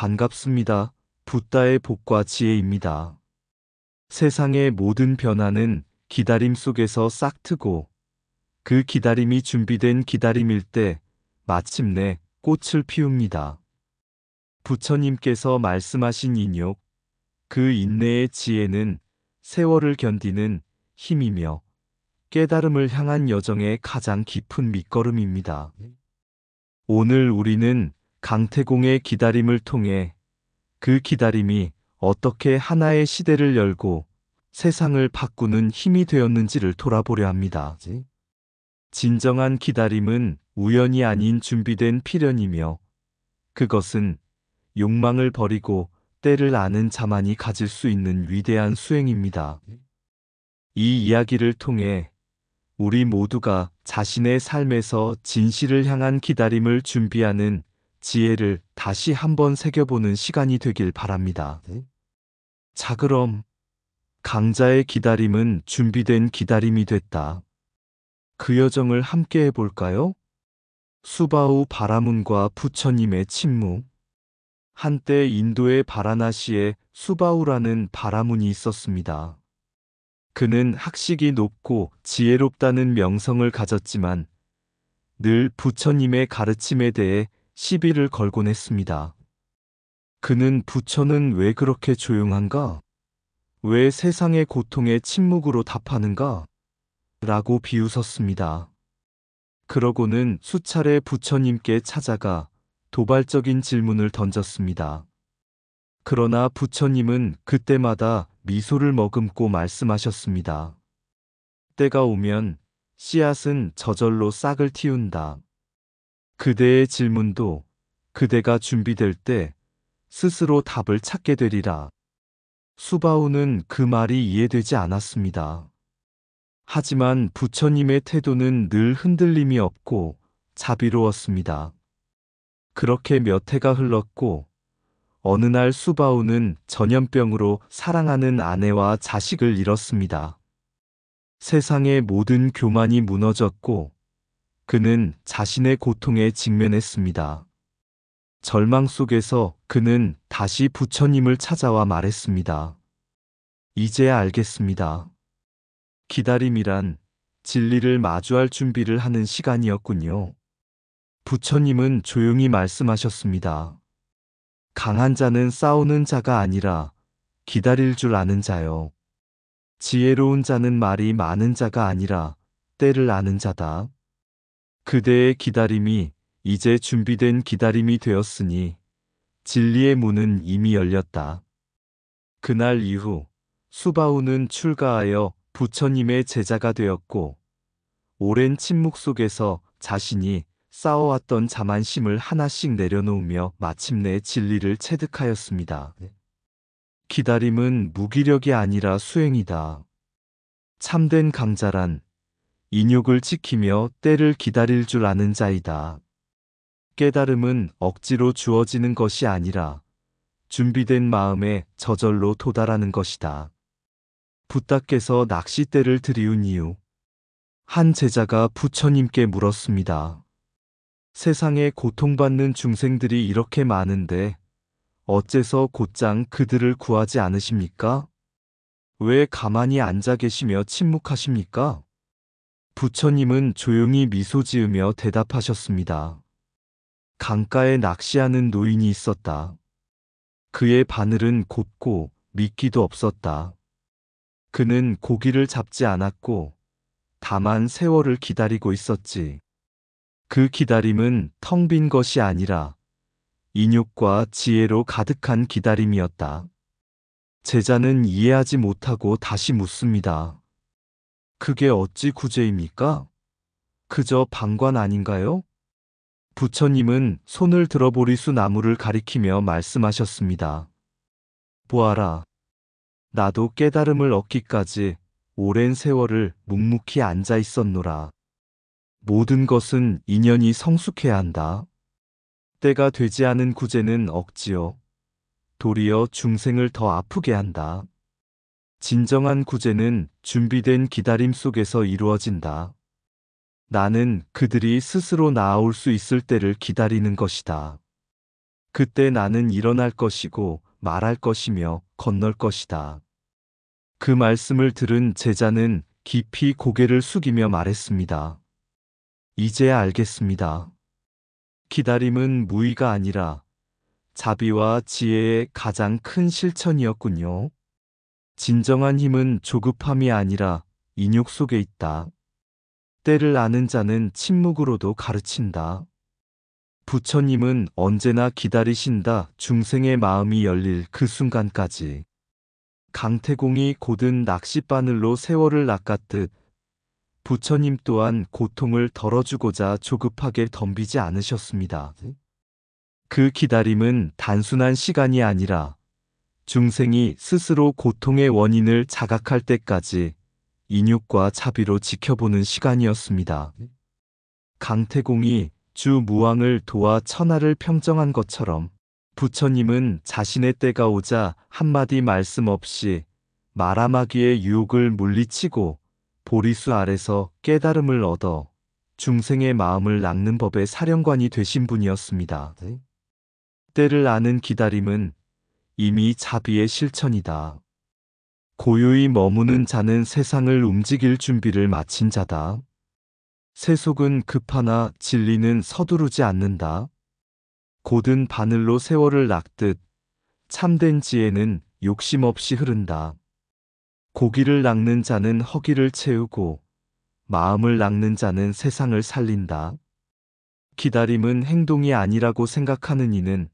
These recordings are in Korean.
반갑습니다. 붓다의 복과 지혜입니다. 세상의 모든 변화는 기다림 속에서 싹트고 그 기다림이 준비된 기다림일 때 마침내 꽃을 피웁니다. 부처님께서 말씀하신 인욕, 그 인내의 지혜는 세월을 견디는 힘이며 깨달음을 향한 여정의 가장 깊은 밑거름입니다. 오늘 우리는 강태공의 기다림을 통해 그 기다림이 어떻게 하나의 시대를 열고 세상을 바꾸는 힘이 되었는지를 돌아보려 합니다. 진정한 기다림은 우연이 아닌 준비된 필연이며 그것은 욕망을 버리고 때를 아는 자만이 가질 수 있는 위대한 수행입니다. 이 이야기를 통해 우리 모두가 자신의 삶에서 진실을 향한 기다림을 준비하는 지혜를 다시 한번 새겨보는 시간이 되길 바랍니다. 자, 그럼 강자의 기다림은 준비된 기다림이 됐다. 그 여정을 함께 해볼까요? 수바후 바라문과 부처님의 침묵. 한때 인도의 바라나시에 수바후라는 바라문이 있었습니다. 그는 학식이 높고 지혜롭다는 명성을 가졌지만 늘 부처님의 가르침에 대해 시비를 걸곤 했습니다. 그는 부처는 왜 그렇게 조용한가? 왜 세상의 고통에 침묵으로 답하는가? 라고 비웃었습니다. 그러고는 수차례 부처님께 찾아가 도발적인 질문을 던졌습니다. 그러나 부처님은 그때마다 미소를 머금고 말씀하셨습니다. 때가 오면 씨앗은 저절로 싹을 틔운다. 그대의 질문도 그대가 준비될 때 스스로 답을 찾게 되리라. 수바후는 그 말이 이해되지 않았습니다. 하지만 부처님의 태도는 늘 흔들림이 없고 자비로웠습니다. 그렇게 몇 해가 흘렀고 어느 날 수바후는 전염병으로 사랑하는 아내와 자식을 잃었습니다. 세상의 모든 교만이 무너졌고 그는 자신의 고통에 직면했습니다. 절망 속에서 그는 다시 부처님을 찾아와 말했습니다. 이제야 알겠습니다. 기다림이란 진리를 마주할 준비를 하는 시간이었군요. 부처님은 조용히 말씀하셨습니다. 강한 자는 싸우는 자가 아니라 기다릴 줄 아는 자요. 지혜로운 자는 말이 많은 자가 아니라 때를 아는 자다. 그대의 기다림이 이제 준비된 기다림이 되었으니 진리의 문은 이미 열렸다. 그날 이후 수바후는 출가하여 부처님의 제자가 되었고 오랜 침묵 속에서 자신이 쌓아왔던 자만심을 하나씩 내려놓으며 마침내 진리를 체득하였습니다. 기다림은 무기력이 아니라 수행이다. 참된 강자란 인욕을 지키며 때를 기다릴 줄 아는 자이다. 깨달음은 억지로 주어지는 것이 아니라 준비된 마음에 저절로 도달하는 것이다. 붓다께서 낚싯대를 들이운 이유. 한 제자가 부처님께 물었습니다. 세상에 고통받는 중생들이 이렇게 많은데 어째서 곧장 그들을 구하지 않으십니까? 왜 가만히 앉아 계시며 침묵하십니까? 부처님은 조용히 미소 지으며 대답하셨습니다. 강가에 낚시하는 노인이 있었다. 그의 바늘은 곱고 미끼도 없었다. 그는 고기를 잡지 않았고 다만 세월을 기다리고 있었지. 그 기다림은 텅 빈 것이 아니라 인욕과 지혜로 가득한 기다림이었다. 제자는 이해하지 못하고 다시 묻습니다. 그게 어찌 구제입니까? 그저 방관 아닌가요? 부처님은 손을 들어 보리수 나무를 가리키며 말씀하셨습니다. 보아라. 나도 깨달음을 얻기까지 오랜 세월을 묵묵히 앉아 있었노라. 모든 것은 인연이 성숙해야 한다. 때가 되지 않은 구제는 억지요. 도리어 중생을 더 아프게 한다. 진정한 구제는 준비된 기다림 속에서 이루어진다. 나는 그들이 스스로 나아올 수 있을 때를 기다리는 것이다. 그때 나는 일어날 것이고 말할 것이며 건널 것이다. 그 말씀을 들은 제자는 깊이 고개를 숙이며 말했습니다. 이제야 알겠습니다. 기다림은 무의가 아니라 자비와 지혜의 가장 큰 실천이었군요. 진정한 힘은 조급함이 아니라 인욕 속에 있다. 때를 아는 자는 침묵으로도 가르친다. 부처님은 언제나 기다리신다. 중생의 마음이 열릴 그 순간까지. 강태공이 곧은 낚싯바늘로 세월을 낚았듯 부처님 또한 고통을 덜어주고자 조급하게 덤비지 않으셨습니다. 그 기다림은 단순한 시간이 아니라 중생이 스스로 고통의 원인을 자각할 때까지 인육과 자비로 지켜보는 시간이었습니다. 강태공이 주 무왕을 도와 천하를 평정한 것처럼 부처님은 자신의 때가 오자 한마디 말씀 없이 마라마귀의 유혹을 물리치고 보리수 아래서 깨달음을 얻어 중생의 마음을 낚는 법의 사령관이 되신 분이었습니다. 때를 아는 기다림은 이미 자비의 실천이다. 고요히 머무는 자는 세상을 움직일 준비를 마친 자다. 세속은 급하나 진리는 서두르지 않는다. 곧은 바늘로 세월을 낚듯 참된 지혜는 욕심 없이 흐른다. 고기를 낚는 자는 허기를 채우고 마음을 낚는 자는 세상을 살린다. 기다림은 행동이 아니라고 생각하는 이는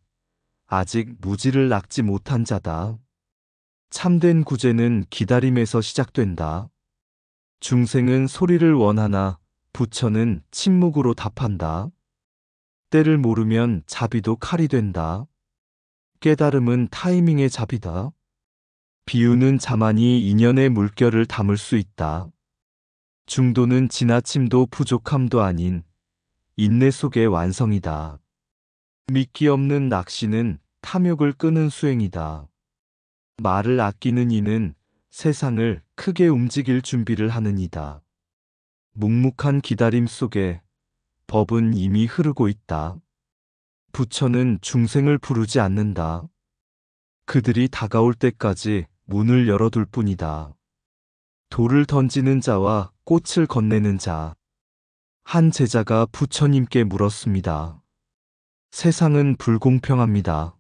아직 무지를 낚지 못한 자다. 참된 구제는 기다림에서 시작된다. 중생은 소리를 원하나 부처는 침묵으로 답한다. 때를 모르면 자비도 칼이 된다. 깨달음은 타이밍의 자비다. 비우는 자만이 인연의 물결을 담을 수 있다. 중도는 지나침도 부족함도 아닌 인내 속의 완성이다. 미끼 없는 낚시는 탐욕을 끄는 수행이다. 말을 아끼는 이는 세상을 크게 움직일 준비를 하는 이다. 묵묵한 기다림 속에 법은 이미 흐르고 있다. 부처는 중생을 부르지 않는다. 그들이 다가올 때까지 문을 열어둘 뿐이다. 돌을 던지는 자와 꽃을 건네는 자. 한 제자가 부처님께 물었습니다. 세상은 불공평합니다.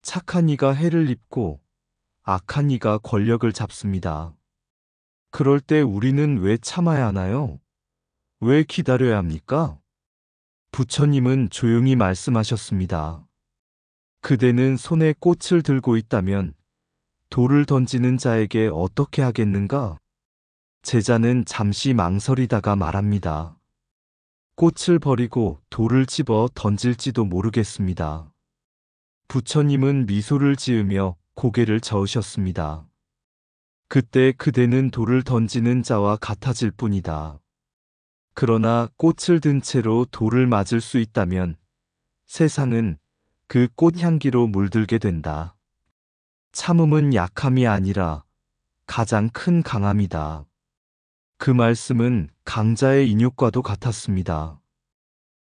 착한 이가 해를 입고 악한 이가 권력을 잡습니다. 그럴 때 우리는 왜 참아야 하나요? 왜 기다려야 합니까? 부처님은 조용히 말씀하셨습니다. 그대는 손에 꽃을 들고 있다면 돌을 던지는 자에게 어떻게 하겠는가? 제자는 잠시 망설이다가 말합니다. 꽃을 버리고 돌을 집어 던질지도 모르겠습니다. 부처님은 미소를 지으며 고개를 저으셨습니다. 그때 그대는 돌을 던지는 자와 같아질 뿐이다. 그러나 꽃을 든 채로 돌을 맞을 수 있다면 세상은 그 꽃향기로 물들게 된다. 참음은 약함이 아니라 가장 큰 강함이다. 그 말씀은 강자의 인욕과도 같았습니다.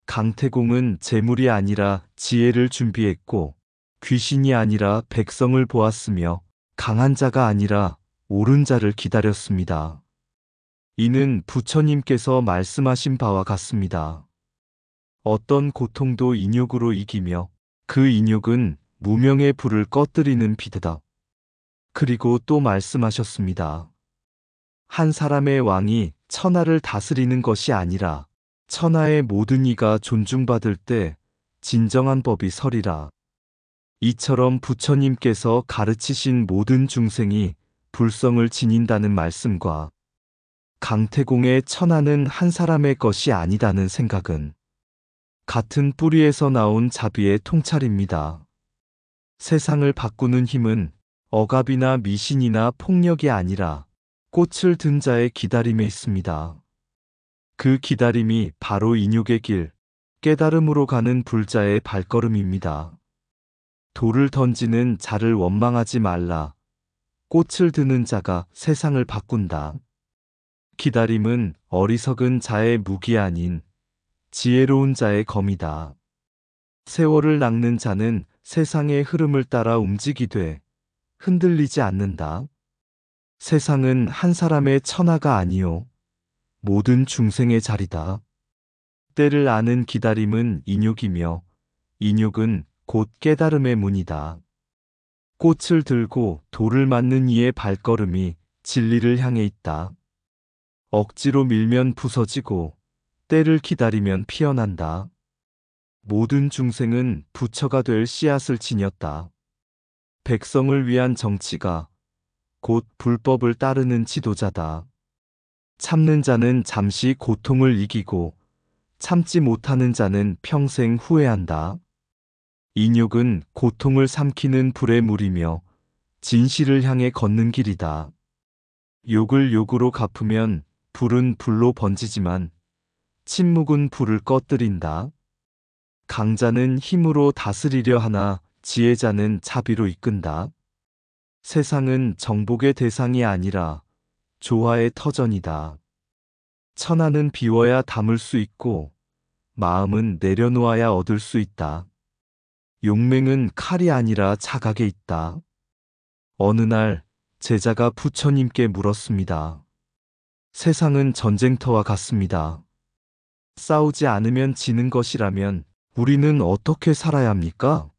강태공은 재물이 아니라 지혜를 준비했고 귀신이 아니라 백성을 보았으며 강한 자가 아니라 옳은 자를 기다렸습니다. 이는 부처님께서 말씀하신 바와 같습니다. 어떤 고통도 인욕으로 이기며 그 인욕은 무명의 불을 꺼뜨리는 비드다. 그리고 또 말씀하셨습니다. 한 사람의 왕이 천하를 다스리는 것이 아니라 천하의 모든 이가 존중받을 때 진정한 법이 서리라. 이처럼 부처님께서 가르치신 모든 중생이 불성을 지닌다는 말씀과 강태공의 천하는 한 사람의 것이 아니다는 생각은 같은 뿌리에서 나온 자비의 통찰입니다. 세상을 바꾸는 힘은 억압이나 미신이나 폭력이 아니라 꽃을 든 자의 기다림에 있습니다. 그 기다림이 바로 인욕의 길, 깨달음으로 가는 불자의 발걸음입니다. 돌을 던지는 자를 원망하지 말라. 꽃을 드는 자가 세상을 바꾼다. 기다림은 어리석은 자의 무기 아닌 지혜로운 자의 검이다. 세월을 낚는 자는 세상의 흐름을 따라 움직이되 흔들리지 않는다. 세상은 한 사람의 천하가 아니요 모든 중생의 자리다. 때를 아는 기다림은 인욕이며 인욕은 곧 깨달음의 문이다. 꽃을 들고 돌을 맞는 이의 발걸음이 진리를 향해 있다. 억지로 밀면 부서지고 때를 기다리면 피어난다. 모든 중생은 부처가 될 씨앗을 지녔다. 백성을 위한 정치가 곧 불법을 따르는 지도자다. 참는 자는 잠시 고통을 이기고 참지 못하는 자는 평생 후회한다. 인욕은 고통을 삼키는 불의 물이며 진실을 향해 걷는 길이다. 욕을 욕으로 갚으면 불은 불로 번지지만 침묵은 불을 꺼뜨린다. 강자는 힘으로 다스리려 하나 지혜자는 자비로 이끈다. 세상은 정복의 대상이 아니라 조화의 터전이다. 천하는 비워야 담을 수 있고 마음은 내려놓아야 얻을 수 있다. 용맹은 칼이 아니라 자각에 있다. 어느 날 제자가 부처님께 물었습니다. 세상은 전쟁터와 같습니다. 싸우지 않으면 지는 것이라면 우리는 어떻게 살아야 합니까?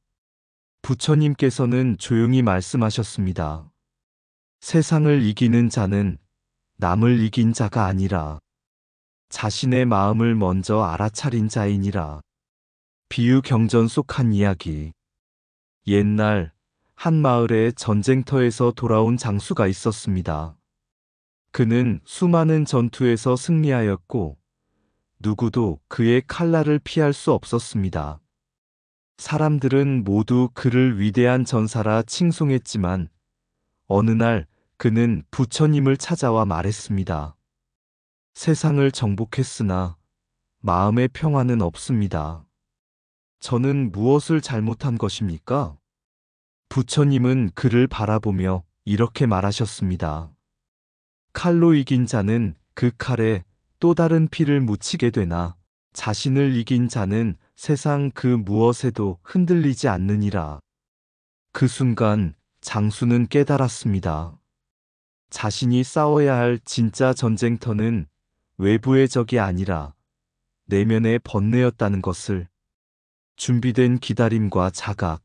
부처님께서는 조용히 말씀하셨습니다. 세상을 이기는 자는 남을 이긴 자가 아니라 자신의 마음을 먼저 알아차린 자이니라. 비유 경전 속 한 이야기. 옛날 한 마을에 전쟁터에서 돌아온 장수가 있었습니다. 그는 수많은 전투에서 승리하였고 누구도 그의 칼날을 피할 수 없었습니다. 사람들은 모두 그를 위대한 전사라 칭송했지만 어느 날 그는 부처님을 찾아와 말했습니다. 세상을 정복했으나 마음의 평화는 없습니다. 저는 무엇을 잘못한 것입니까? 부처님은 그를 바라보며 이렇게 말하셨습니다. 칼로 이긴 자는 그 칼에 또 다른 피를 묻히게 되나 자신을 이긴 자는 세상 그 무엇에도 흔들리지 않느니라. 그 순간 장수는 깨달았습니다. 자신이 싸워야 할 진짜 전쟁터는 외부의 적이 아니라 내면의 번뇌였다는 것을. 준비된 기다림과 자각.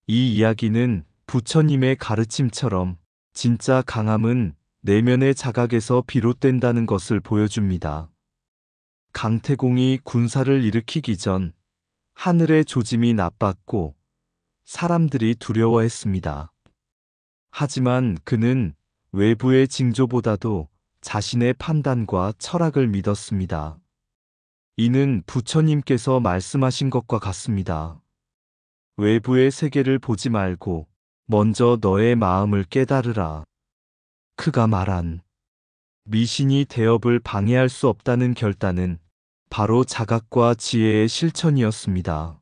이 이야기는 부처님의 가르침처럼 진짜 강함은 내면의 자각에서 비롯된다는 것을 보여줍니다. 강태공이 군사를 일으키기 전 하늘의 조짐이 나빴고 사람들이 두려워했습니다. 하지만 그는 외부의 징조보다도 자신의 판단과 철학을 믿었습니다. 이는 부처님께서 말씀하신 것과 같습니다. 외부의 세계를 보지 말고 먼저 너의 마음을 깨달으라. 그가 말한 미신이 대업을 방해할 수 없다는 결단은 바로 자각과 지혜의 실천이었습니다.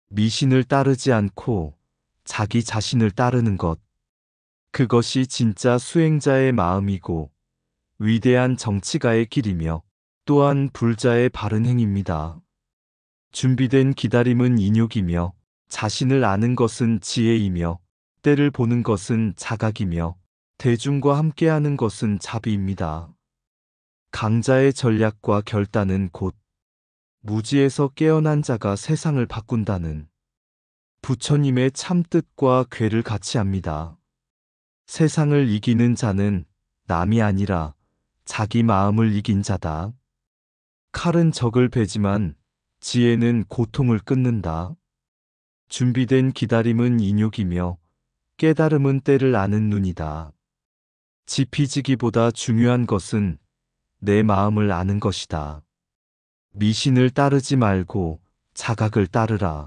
미신을 따르지 않고 자기 자신을 따르는 것. 그것이 진짜 수행자의 마음이고 위대한 정치가의 길이며 또한 불자의 바른 행입니다. 준비된 기다림은 인욕이며 자신을 아는 것은 지혜이며 때를 보는 것은 자각이며 대중과 함께하는 것은 자비입니다. 강자의 전략과 결단은 곧 무지에서 깨어난 자가 세상을 바꾼다는 부처님의 참뜻과 궤를 같이 합니다. 세상을 이기는 자는 남이 아니라 자기 마음을 이긴 자다. 칼은 적을 베지만 지혜는 고통을 끊는다. 준비된 기다림은 인욕이며 깨달음은 때를 아는 눈이다. 지피지기보다 중요한 것은 내 마음을 아는 것이다. 미신을 따르지 말고 자각을 따르라.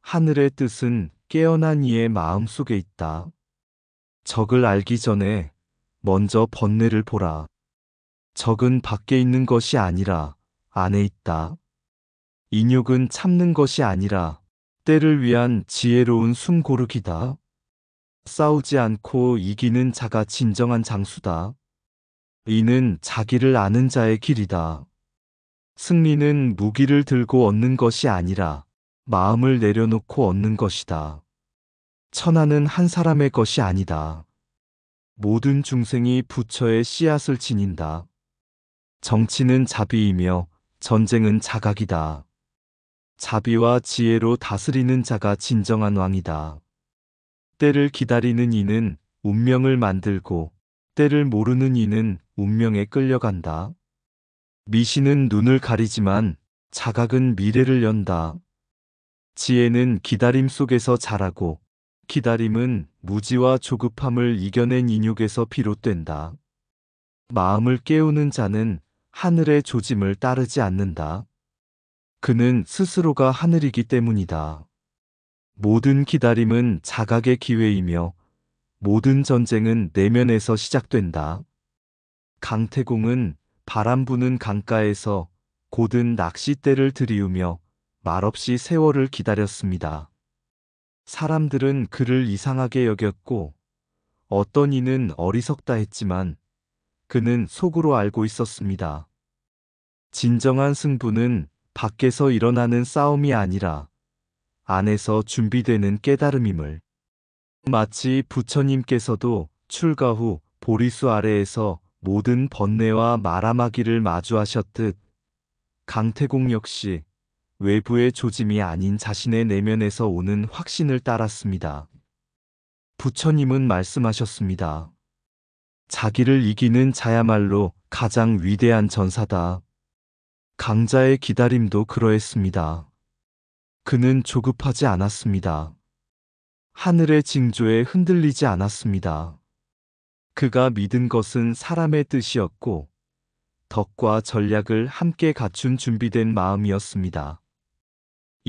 하늘의 뜻은 깨어난 이의 마음 속에 있다. 적을 알기 전에 먼저 번뇌를 보라. 적은 밖에 있는 것이 아니라 안에 있다. 인욕은 참는 것이 아니라 때를 위한 지혜로운 숨 고르기다. 싸우지 않고 이기는 자가 진정한 장수다. 이는 자기를 아는 자의 길이다. 승리는 무기를 들고 얻는 것이 아니라 마음을 내려놓고 얻는 것이다. 천하는 한 사람의 것이 아니다. 모든 중생이 부처의 씨앗을 지닌다. 정치는 자비이며 전쟁은 자각이다. 자비와 지혜로 다스리는 자가 진정한 왕이다. 때를 기다리는 이는 운명을 만들고 때를 모르는 이는 운명에 끌려간다. 미신은 눈을 가리지만 자각은 미래를 연다. 지혜는 기다림 속에서 자라고 기다림은 무지와 조급함을 이겨낸 인욕에서 비롯된다. 마음을 깨우는 자는 하늘의 조짐을 따르지 않는다. 그는 스스로가 하늘이기 때문이다. 모든 기다림은 자각의 기회이며 모든 전쟁은 내면에서 시작된다. 강태공은 바람 부는 강가에서 곧은 낚싯대를 들이우며 말없이 세월을 기다렸습니다. 사람들은 그를 이상하게 여겼고 어떤 이는 어리석다 했지만 그는 속으로 알고 있었습니다. 진정한 승부는 밖에서 일어나는 싸움이 아니라 안에서 준비되는 깨달음임을. 마치 부처님께서도 출가 후 보리수 아래에서 모든 번뇌와 마라마기를 마주하셨듯 강태공 역시 외부의 조짐이 아닌 자신의 내면에서 오는 확신을 따랐습니다. 부처님은 말씀하셨습니다. 자기를 이기는 자야말로 가장 위대한 전사다. 강자의 기다림도 그러했습니다. 그는 조급하지 않았습니다. 하늘의 징조에 흔들리지 않았습니다. 그가 믿은 것은 사람의 뜻이었고 덕과 전략을 함께 갖춘 준비된 마음이었습니다.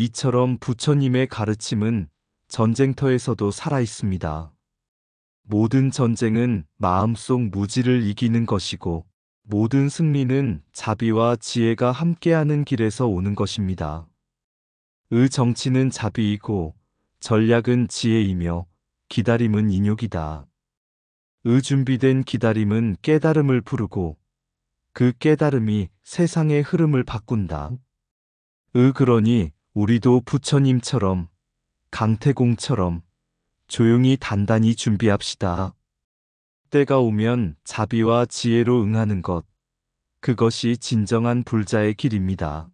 이처럼 부처님의 가르침은 전쟁터에서도 살아 있습니다. 모든 전쟁은 마음속 무지를 이기는 것이고 모든 승리는 자비와 지혜가 함께하는 길에서 오는 것입니다. 정치는 자비이고 전략은 지혜이며 기다림은 인욕이다. 준비된 기다림은 깨달음을 부르고 그 깨달음이 세상의 흐름을 바꾼다. 그러니 우리도 부처님처럼 강태공처럼 조용히 단단히 준비합시다. 때가 오면 자비와 지혜로 응하는 것, 그것이 진정한 불자의 길입니다.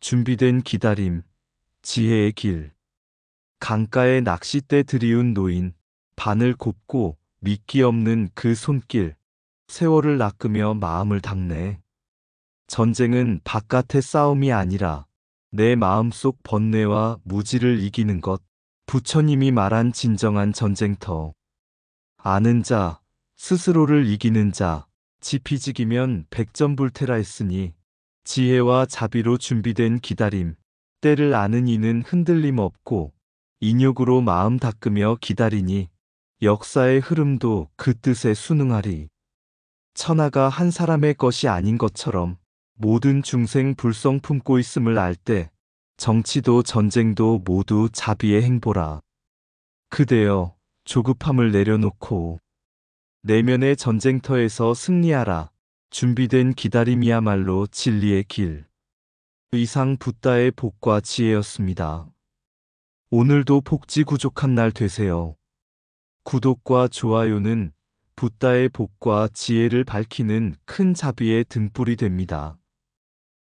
준비된 기다림, 지혜의 길. 강가에 낚싯대 들이운 노인, 바늘 곱고 미끼 없는 그 손길, 세월을 낚으며 마음을 닦네. 전쟁은 바깥의 싸움이 아니라 내 마음속 번뇌와 무지를 이기는 것, 부처님이 말한 진정한 전쟁터. 아는 자, 스스로를 이기는 자, 지피지기면 백전불태라 했으니 지혜와 자비로 준비된 기다림, 때를 아는 이는 흔들림 없고 인욕으로 마음 닦으며 기다리니 역사의 흐름도 그 뜻에 순응하리. 천하가 한 사람의 것이 아닌 것처럼 모든 중생 불성 품고 있음을 알 때 정치도 전쟁도 모두 자비의 행보라. 그대여 조급함을 내려놓고 내면의 전쟁터에서 승리하라. 준비된 기다림이야말로 진리의 길. 이상 붓다의 복과 지혜였습니다. 오늘도 복지 구족한 날 되세요. 구독과 좋아요는 붓다의 복과 지혜를 밝히는 큰 자비의 등불이 됩니다.